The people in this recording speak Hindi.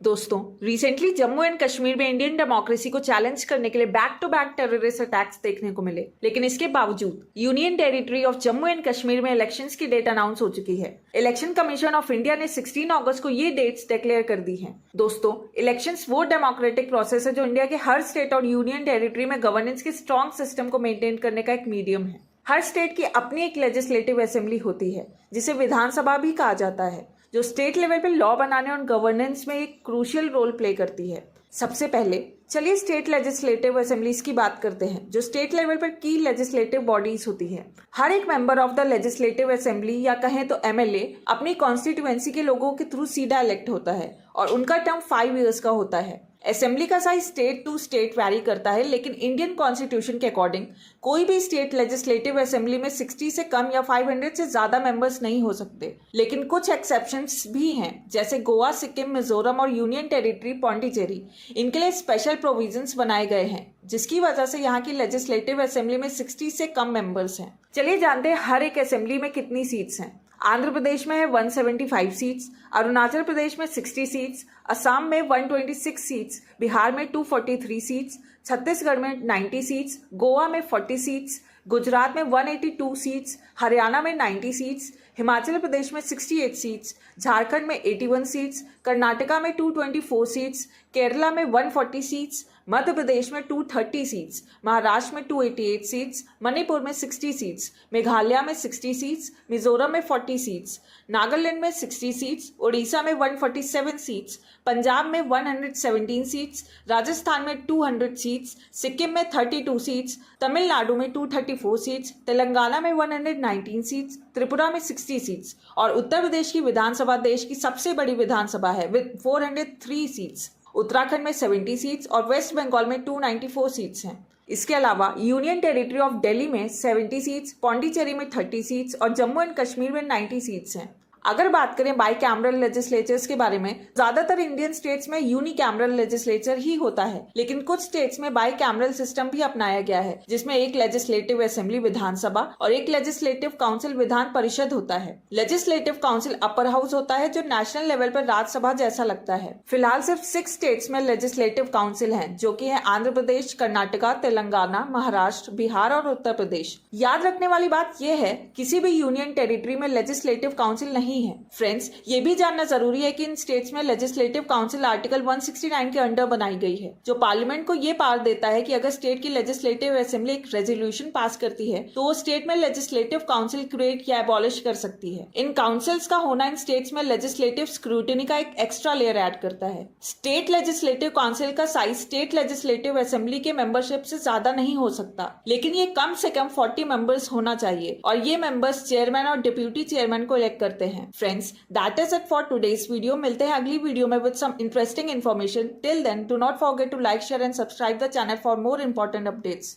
दोस्तों, रिसेंटली जम्मू एंड कश्मीर में इंडियन डेमोक्रेसी को चैलेंज करने के लिए back to back terrorist attacks देखने को मिले, लेकिन इसके बावजूद union territory of Jammu and Kashmir में इलेक्शंस की डेट अनाउंस हो चुकी है। इलेक्शन कमीशन ऑफ इंडिया ने 16 अगस्त को ये डेट्स डिक्लेयर कर दी हैं। दोस्तों, इलेक्शंस वो डेमोक्रेटिक प्रोसेस है जो इंडिया के हर स्टेट और यूनियन टेरिटरी में गवर्नेंस के स्ट्रॉन्ग सिस्टम को मेंटेन करने का एक मीडियम है। हर स्टेट की अपनी एक लेजिस्लेटिव असेंबली होती है, जिसे विधानसभा भी कहा जाता है, जो स्टेट लेवल पे लॉ बनाने और गवर्नेंस में एक क्रूशियल रोल प्ले करती है। सबसे पहले चलिए स्टेट लेजिस्लेटिव असेंबलीज की बात करते हैं, जो स्टेट लेवल पर की लेजिस्लेटिव बॉडीज होती है। हर एक member of the legislative assembly या कहें तो एमएलए अपनी कॉन्स्टिट्यूएंसी के लोगों के थ्रू सीधा इलेक्ट होता है और उनका टर्म 5 ईयर्स का होता है। असेंबली का size state to state vary करता है, लेकिन इंडियन कॉन्स्टिट्यूशन के अकॉर्डिंग कोई भी स्टेट लेजिस्लेटिव असेंबली में 60 से कम या 500 से ज्यादा मेंबर्स नहीं हो सकते। लेकिन कुछ एक्सेप्शंस भी हैं, जैसे गोवा, सिक्किम, मिजोरम और यूनियन टेरिटरी पौंडीचेरी। इनके लिए स्पेशल प्रोविजंस बनाए गए हैं, जिसकी वजह से यहाँ की लेजिस्लेटिव असेंबली में 60 से कम मेंबर्स हैं। चलिए जानते हैं हर एक असेंबली में कितनी सीट्स हैं। आंध्र प्रदेश में है 175 सीट्स, अरुणाचल प्रदेश में 60 सीट्स, असम में 126 सीट्स, बिहार में 243 सीट्स, छत्तीसगढ़ में 90 सीट्स, गोवा में 40 सीट्स, गुजरात में 182 सीट्स, हरियाणा में 90 सीट्स, हिमाचल प्रदेश में 68 सीट्स, झारखंड में 81 सीट्स, कर्नाटका में 224 सीट्स, केरला में 140 सीट्स, मध्य प्रदेश में 230 सीट्स, महाराष्ट्र में 288 सीट्स, मणिपुर में 60 सीट्स, मेघालय में 60 सीट्स, मिजोरम में 40 सीट्स, नागालैंड में 60 सीट्स, उड़ीसा में 147 सीट्स, पंजाब में 117 सीट्स, राजस्थान में 200 सीट्स, सिक्किम में 32 सीट्स, तमिलनाडु में 234 सीट्स, तेलंगाना में 119 सीट्स, त्रिपुरा में 60 सीट्स और उत्तर प्रदेश की विधानसभा देश की सबसे बड़ी विधानसभा है विद 403 सीट्स। उत्तराखंड में 70 सीट्स और वेस्ट बंगाल में 294 सीट्स हैं। इसके अलावा यूनियन टेरिटरी ऑफ दिल्ली में 70 सीट्स, पौंडीचेरी में 30 सीट्स और जम्मू एंड कश्मीर में 90 सीट्स हैं। अगर बात करें बाई कैमरल लेजिस्लेचर्स के बारे में, ज्यादातर इंडियन स्टेट्स में यूनिकैमरल लेजिस्लेचर ही होता है, लेकिन कुछ स्टेट्स में बाई कैमरल सिस्टम भी अपनाया गया है, जिसमें एक लेजिस्लेटिव असेंबली विधानसभा और एक लेजिस्लेटिव काउंसिल विधान परिषद होता है। लेजिस्लेटिव काउंसिल अपर हाउस होता है, जो नेशनल लेवल पर राज्यसभा जैसा लगता है। फिलहाल सिर्फ 6 स्टेट्स में लेजिस्लेटिव काउंसिल है, जो की है आंध्र प्रदेश, कर्नाटका, तेलंगाना, महाराष्ट्र, बिहार और उत्तर प्रदेश। याद रखने वाली बात यह है, किसी भी यूनियन टेरिटरी में लेजिस्लेटिव काउंसिल नहीं है। फ्रेंड्स, ये भी जानना जरूरी है कि इन स्टेट्स में लेजिस्लेटिव काउंसिल आर्टिकल 169 के अंडर बनाई गई है, जो पार्लियामेंट को ये पावर देता है कि अगर स्टेट की लेजिस्लेटिव असेंबली एक रेजोल्यूशन पास करती है, तो वो स्टेट में लेजिस्लेटिव काउंसिल क्रिएट या एबॉलिश कर सकती है। इन काउंसिल्स का होना इन स्टेट्स में लेजिस्लेटिव स्क्रूटिनी का एक एक्स्ट्रा लेयर ऐड करता है। स्टेट लेजिस्लेटिव काउंसिल का साइज स्टेट लेजिस्लेटिव असेंबली के मेंबरशिप से ज्यादा नहीं हो सकता, लेकिन ये कम से कम 40 मेंबर्स होना चाहिए और ये मेंबर्स चेयरमैन और डिप्यूटी चेयरमैन को इलेक्ट करते हैं। Friends, that is it for today's video. मिलते हैं अगली वीडियो में with some interesting information. Till then, do not forget to like, share and subscribe the channel for more important updates.